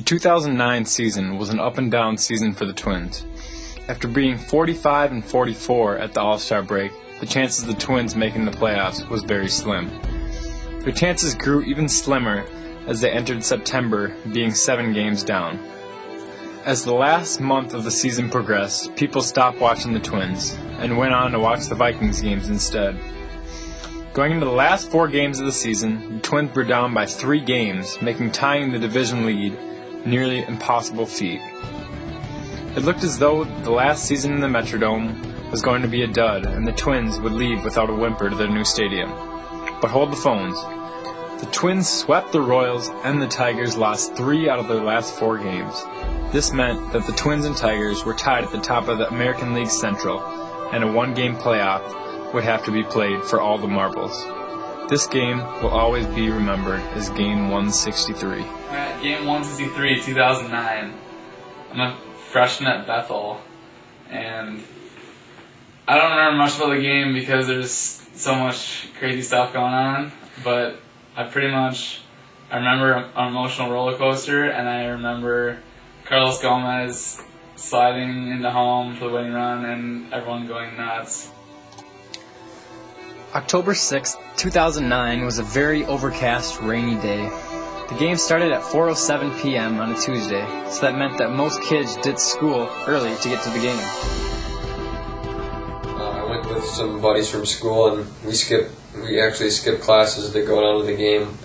2009 season was an up-and-down season for the Twins. After being 45 and 44 at the All-Star break, the chances of the Twins making the playoffs was very slim. Their chances grew even slimmer as they entered September, being 7 games down. As the last month of the season progressed, people stopped watching the Twins and went on to watch the Vikings games instead. Going into the last 4 games of the season, the Twins were down by 3 games, making tying the division lead nearly impossible feat. It looked as though the last season in the Metrodome was going to be a dud, and the Twins would leave without a whimper to their new stadium. But hold the phones. The Twins swept the Royals, and the Tigers lost 3 out of their last 4 games. This meant that the Twins and Tigers were tied at the top of the American League Central, and a 1-game playoff would have to be played for all the marbles. This game will always be remembered as Game 163. Game 163, 2009. I'm a freshman at Bethel, and I don't remember much about the game because there's so much crazy stuff going on, but I remember an emotional roller coaster, and I remember Carlos Gomez sliding into home for the winning run and everyone going nuts. October 6, 2009 was a very overcast, rainy day. The game started at 4:07 p.m. on a Tuesday, so that meant that most kids did school early to get to the game. I went with some buddies from school, and we actually skipped classes to go down to the game,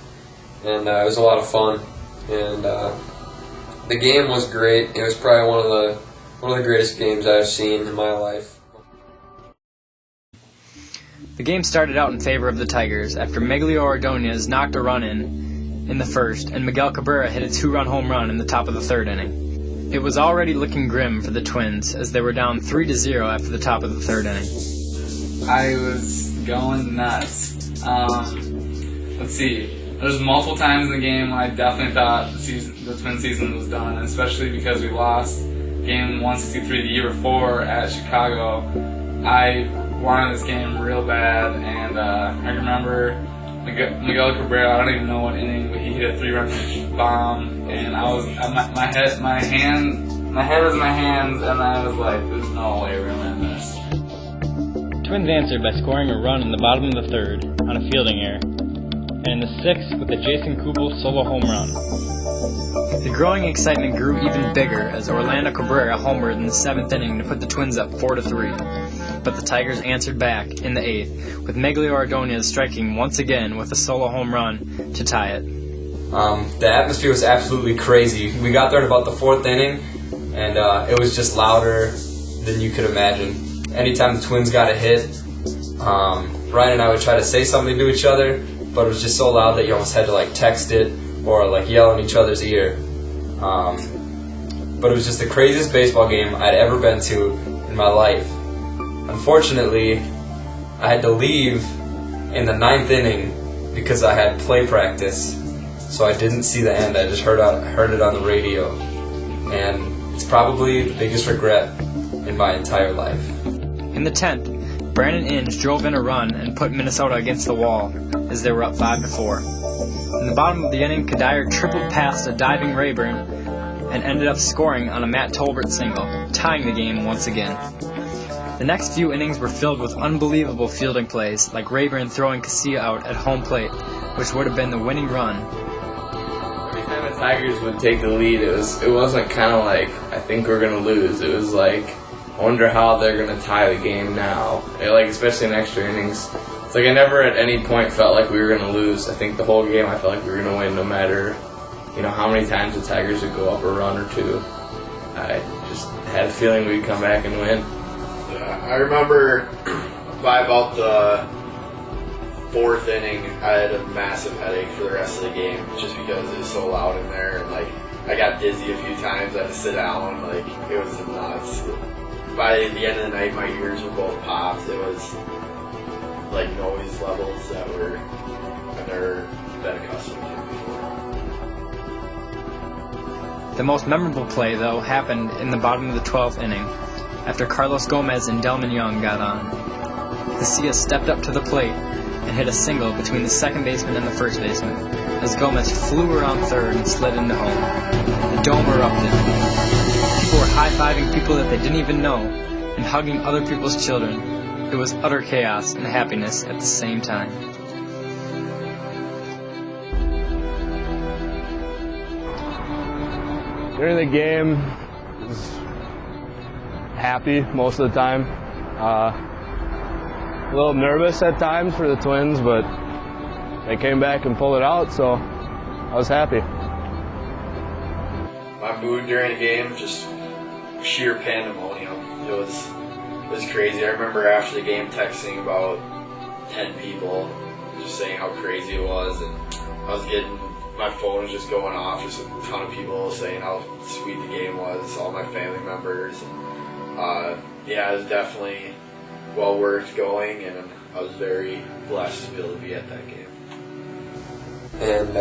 and it was a lot of fun. And the game was great. It was probably one of the greatest games I've seen in my life. The game started out in favor of the Tigers after Miguel Ordonez knocked a run in the first, and Miguel Cabrera hit a 2-run home run in the top of the 3rd inning. It was already looking grim for the Twins as they were down 3-0 after the top of the 3rd inning. I was going nuts. Let's see. There's multiple times in the game when I definitely thought the Twin season was done, especially because we lost Game 163 the year before at Chicago. I wanted this game real bad, and I remember Miguel Cabrera, I don't even know what inning, but he hit a 3-run bomb, and I was my head was in my hands, and I was like, "There's no way we're gonna win this." Twins answered by scoring a run in the bottom of the 3rd on a fielding error, and in the 6th with a Jason Kubel solo home run. The growing excitement grew even bigger as Orlando Cabrera homered in the 7th inning to put the Twins up 4-3. But the Tigers answered back in the 8th, with Miguel Ordonez striking once again with a solo home run to tie it. The atmosphere was absolutely crazy. We got there at about the 4th inning, and it was just louder than you could imagine. Anytime the Twins got a hit, Ryan and I would try to say something to each other, but it was just so loud that you almost had to text it or yell in each other's ear. But it was just the craziest baseball game I'd ever been to in my life. Unfortunately, I had to leave in the 9th inning because I had play practice, so I didn't see the end. I just heard it on the radio, and it's probably the biggest regret in my entire life. In the 10th, Brandon Inge drove in a run and put Minnesota against the wall as they were up 5-4. In the bottom of the inning, Kadire tripled past a diving Rayburn and ended up scoring on a Matt Tolbert single, tying the game once again. The next few innings were filled with unbelievable fielding plays, like Rayburn throwing Casilla out at home plate, which would have been the winning run. Every time the Tigers would take the lead, it wasn't kind of like, I think we're going to lose. It was like, I wonder how they're going to tie the game now. Especially in extra innings. It's I never at any point felt like we were going to lose. I think the whole game I felt like we were going to win no matter, how many times the Tigers would go up a run or two. I just had a feeling we'd come back and win. I remember by about the 4th inning, I had a massive headache for the rest of the game just because it was so loud in there, and I got dizzy a few times. I had to sit down. It was nuts. By the end of the night, my ears were both popped. It was noise levels that I've never been accustomed to before. The most memorable play, though, happened in the bottom of the 12th inning, after Carlos Gomez and Delman Young got on. Casilla stepped up to the plate and hit a single between the second baseman and the first baseman, as Gomez flew around third and slid into home. The dome erupted. People were high-fiving people that they didn't even know and hugging other people's children. It was utter chaos and happiness at the same time. During the game, I was happy most of the time. A little nervous at times for the Twins, but they came back and pulled it out, so I was happy. My mood during the game, just sheer pandemonium. It was crazy. I remember after the game texting about 10 people, just saying how crazy it was, and my phone was just going off, just a ton of people saying how sweet the game was, all my family members. And, yeah, it was definitely well worth going, and I was very blessed to be able to be at that game. And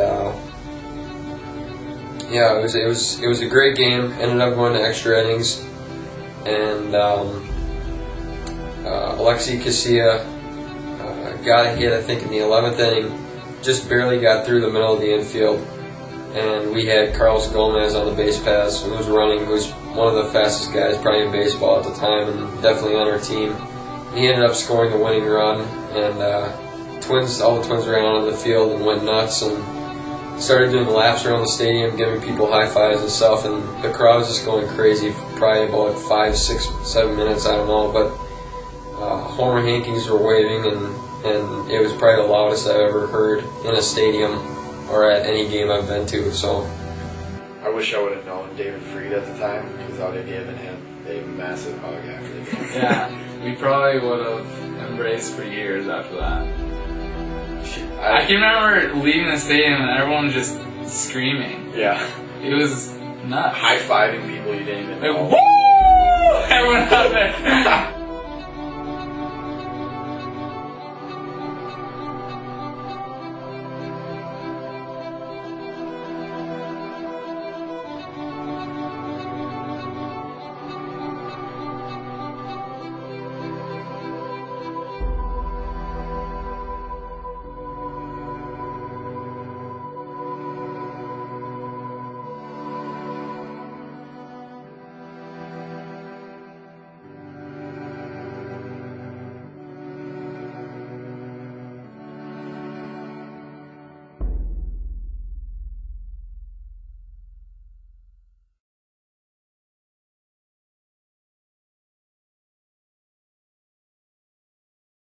yeah, it was a great game. Ended up going to extra innings, and Alexei Casilla got a hit, I think, in the 11th inning. Just barely got through the middle of the infield, and we had Carlos Gomez on the base paths, who was running, who was one of the fastest guys probably in baseball at the time, and definitely on our team. He ended up scoring the winning run, and all the Twins ran onto the field and went nuts and started doing laps around the stadium, giving people high fives and stuff, and the crowd was just going crazy for probably about 5, 6, 7 minutes, I don't know, but Homer Hankings were waving, and it was probably the loudest I've ever heard in a stadium or at any game I've been to. So I wish I would have known David Freed at the time, because I would have given him a massive hug after the game. Yeah, we probably would have embraced for years after that. I can remember leaving the stadium and everyone was just screaming. Yeah. It was nuts. High-fiving people you didn't even know. Like, woo! Everyone out there.